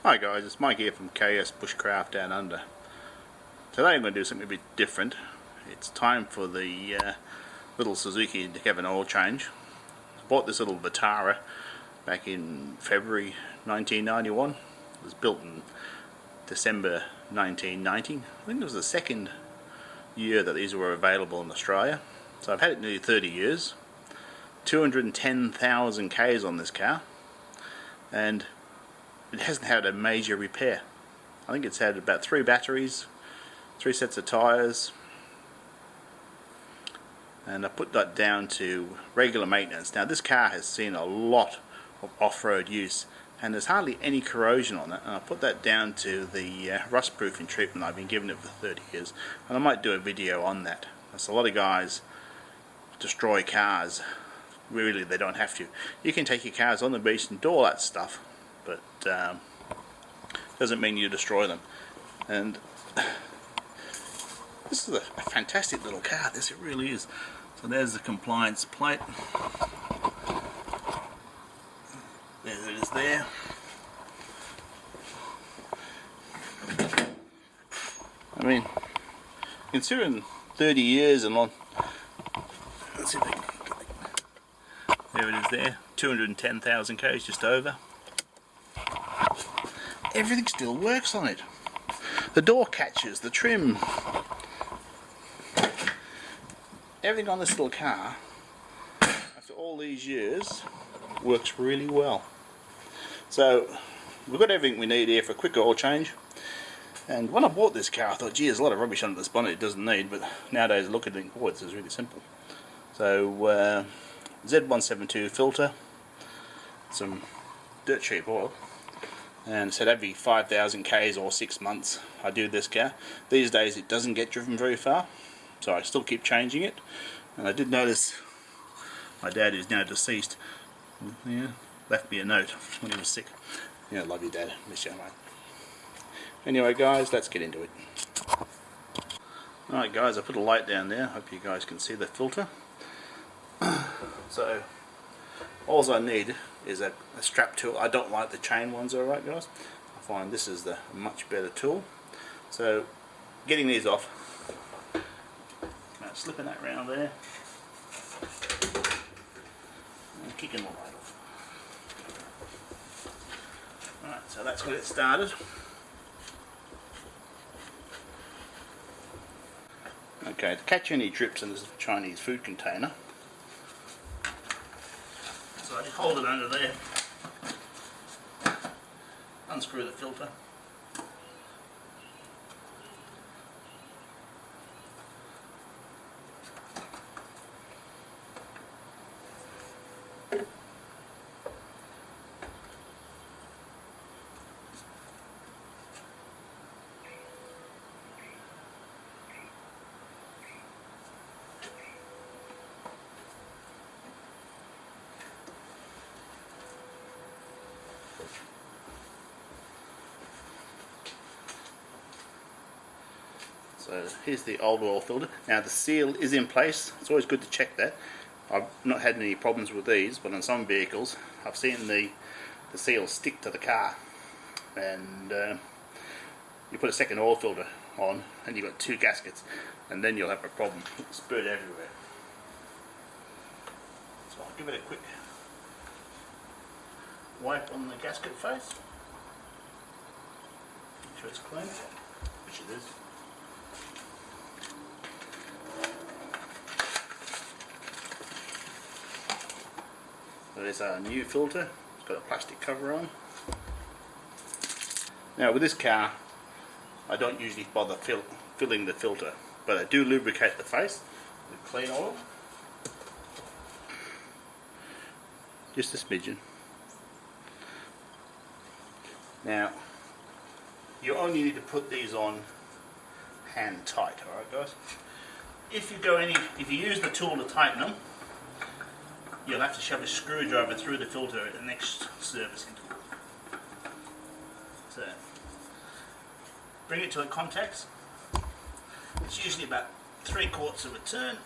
Hi guys, it's Mike here from KS Bushcraft Down Under. Today I'm going to do something a bit different. It's time for the little Suzuki to have an oil change. I bought this little Vitara back in February 1991. It was built in December 1990. I think it was the second year that these were available in Australia. So I've had it nearly 30 years. 210,000 Ks on this car, and it hasn't had a major repair. I think it's had about 3 batteries, 3 sets of tyres, and I put that down to regular maintenance. Now this car has seen a lot of off-road use and there's hardly any corrosion on it, and I put that down to the rust proofing treatment I've been giving it for 30 years, and I might do a video on that. There's a lot of guys destroy cars. Really, they don't have to. You can take your cars on the beach and do all that stuff, but doesn't mean you destroy them. And this is a fantastic little car, this it really is. So there's the compliance plate. There it is there. I mean, considering 30 years and on, let's see if I can, there it is there, 210,000 Ks, just over. Everything still works on it. The door catches, the trim, everything on this little car, after all these years, works really well. So we've got everything we need here for a quick oil change. And when I bought this car I thought, gee, there's a lot of rubbish under this bonnet it doesn't need, but nowadays I look at it and think, oh, this is really simple. So Z172 filter, some dirt cheap oil, and said every 5,000 Ks or 6 months I do this car. These days it doesn't get driven very far, so I still keep changing it. And I did notice my dad, who's now deceased, left me a note when he was sick. Love you, Dad, miss you, mate. Anyway guys, let's get into it. Alright guys, I put a light down there, hope you guys can see the filter. So all I need is a strap tool. I don't like the chain ones, alright guys. I find this is the much better tool. So getting these off, slipping that round there and kicking the light off. Alright, so that's got it started. Okay, to catch any drips in this Chinese food container, so I just hold it under there, unscrew the filter, so here's the old oil filter. Now the seal is in place. It's always good to check that. I've not had any problems with these, but on some vehicles I've seen the seal stick to the car, and you put a second oil filter on and you've got 2 gaskets, and then you'll have a problem. It'll spurt everywhere. So I'll give it a quick wipe on the gasket face. Make sure it's clean, which it is. So there's our new filter. It's got a plastic cover on. Now with this car I don't usually bother filling the filter, but I do lubricate the face with clean oil. Just a smidgen. Now you only need to put these on hand tight, alright guys? If you use the tool to tighten them, you'll have to shove a screwdriver through the filter at the next service interval. So bring it to the contacts. It's usually about 3/4 of a turn.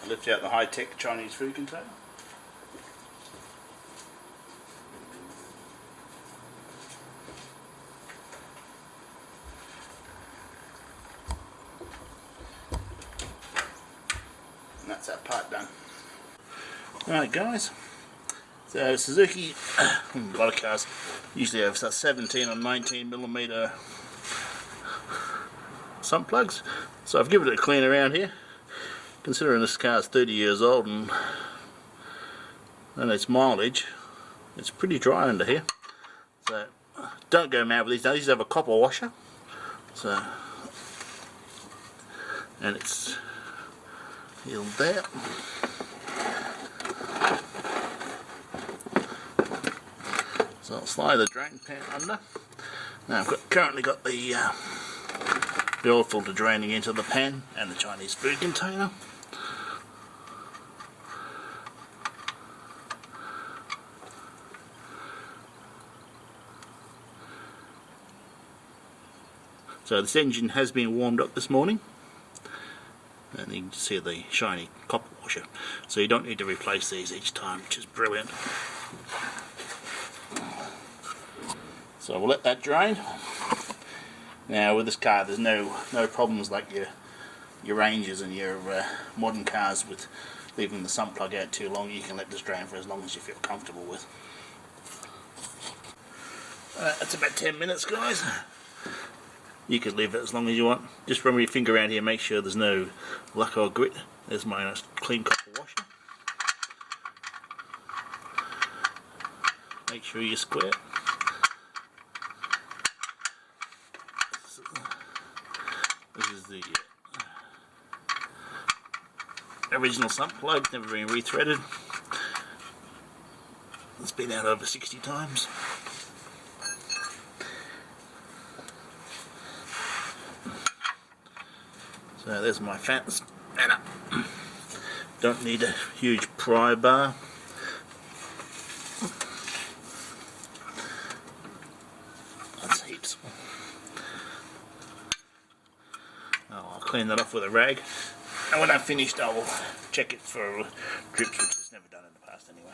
Lift out the high-tech Chinese food container. And that's that part done. Alright guys, so Suzuki, a lot of cars usually have 17 or 19mm sump plugs, so I've given it a clean around here. Considering this car is 30 years old and its mileage, it's pretty dry under here. So don't go mad with these. Now these have a copper washer, so, and it's healed there. So I'll slide the drain pan under. Now I've currently got the oil filter draining into the pan and the Chinese food container. So this engine has been warmed up this morning, and you can see the shiny copper washer, so you don't need to replace these each time, which is brilliant. So we'll let that drain. Now with this car there's no problems like your Rangers and your modern cars with leaving the sump plug out too long. You can let this drain for as long as you feel comfortable with. That's about 10 minutes guys. You could leave it as long as you want. Just run your finger around here, make sure there's no luck or grit. There's my nice clean copper washer. Make sure you square. This is the original sump plug, never been rethreaded. It's been out over 60 times. So there's my fat spanner. Don't need a huge pry bar. That's heaps. I'll clean that off with a rag, and when I'm finished I will check it for drips, which is never done in the past anyway.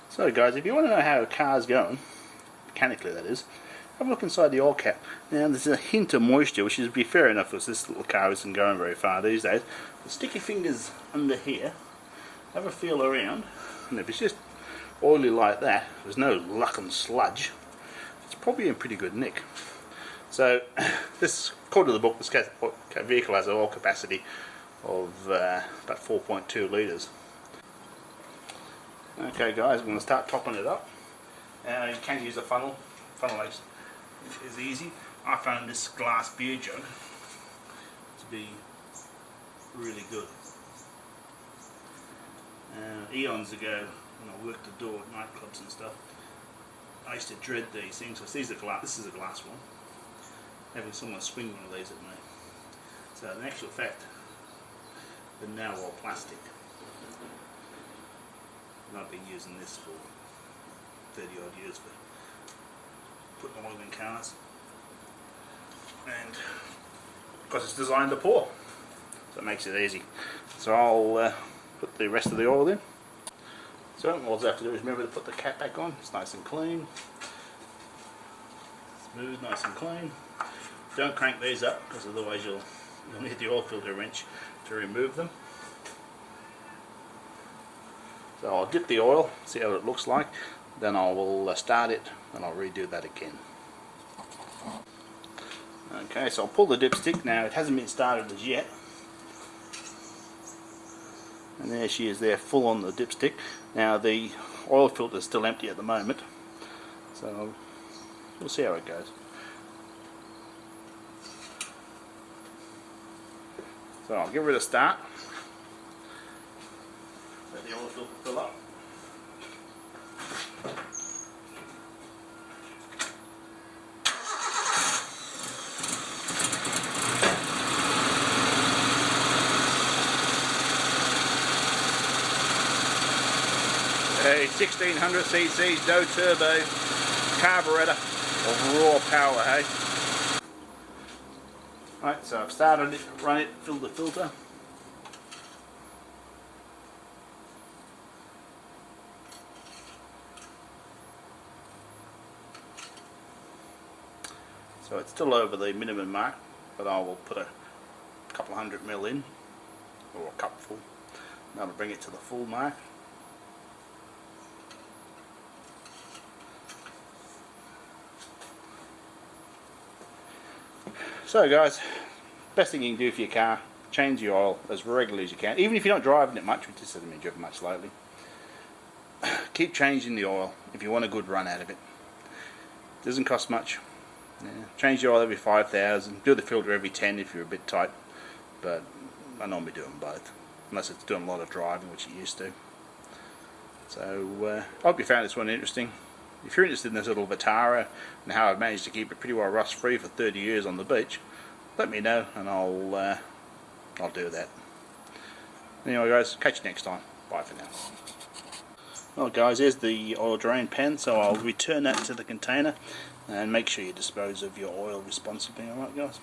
So guys, if you want to know how a car's going, mechanically that is, have a look inside the oil cap. Now there's a hint of moisture, which is be fair enough because this little car isn't going very far these days. But stick your fingers under here, have a feel around, and if it's just oily like that, there's no luck and sludge, it's probably in pretty good nick. So this, according to the book, this vehicle has an oil capacity of about 4.2 litres. Okay guys, I'm going to start topping it up. You can use a funnel is easy. I found this glass beer jug to be really good. Eons ago, when I worked the door at nightclubs and stuff, I used to dread these things. So these are glass. This is a glass one. Having someone swing one of these at me. So in actual fact, they're now all plastic. And I've been using this for 30 odd years for putting oil in cars, and because it's designed to pour, so it makes it easy. So I'll put the rest of the oil in. So all I have to do is remember to put the cap back on. It's nice and clean, smooth, nice and clean. Don't crank these up because otherwise you'll need the oil filter wrench to remove them. So I'll dip the oil, see how it looks like, then I will start it and I'll redo that again. Okay, so I'll pull the dipstick. Now it hasn't been started as yet, and there she is there, full on the dipstick. Now the oil filter is still empty at the moment, so we'll see how it goes. So I'll give it a start, let the oil filter fill up. A 1600cc Doe Turbo carburetor of raw power, hey? Right, so I've started it, run it, filled the filter. So it's still over the minimum mark, but I will put a couple of 100 ml in, or a cupful. That'll bring it to the full mark. So guys, best thing you can do for your car, change the oil as regularly as you can, even if you're not driving it much, which just hasn't been driven much lately. Keep changing the oil if you want a good run out of it. It doesn't cost much. Yeah. Change the oil every 5,000, do the filter every 10 if you're a bit tight, but I normally do them both, unless it's doing a lot of driving, which it used to. So I hope you found this one interesting. If you're interested in this little Vitara and how I've managed to keep it pretty well rust free for 30 years on the beach, let me know and I'll do that. Anyway guys, catch you next time. Bye for now. Well guys, here's the oil drain pan, so I'll return that to the container and make sure you dispose of your oil responsibly. Alright guys.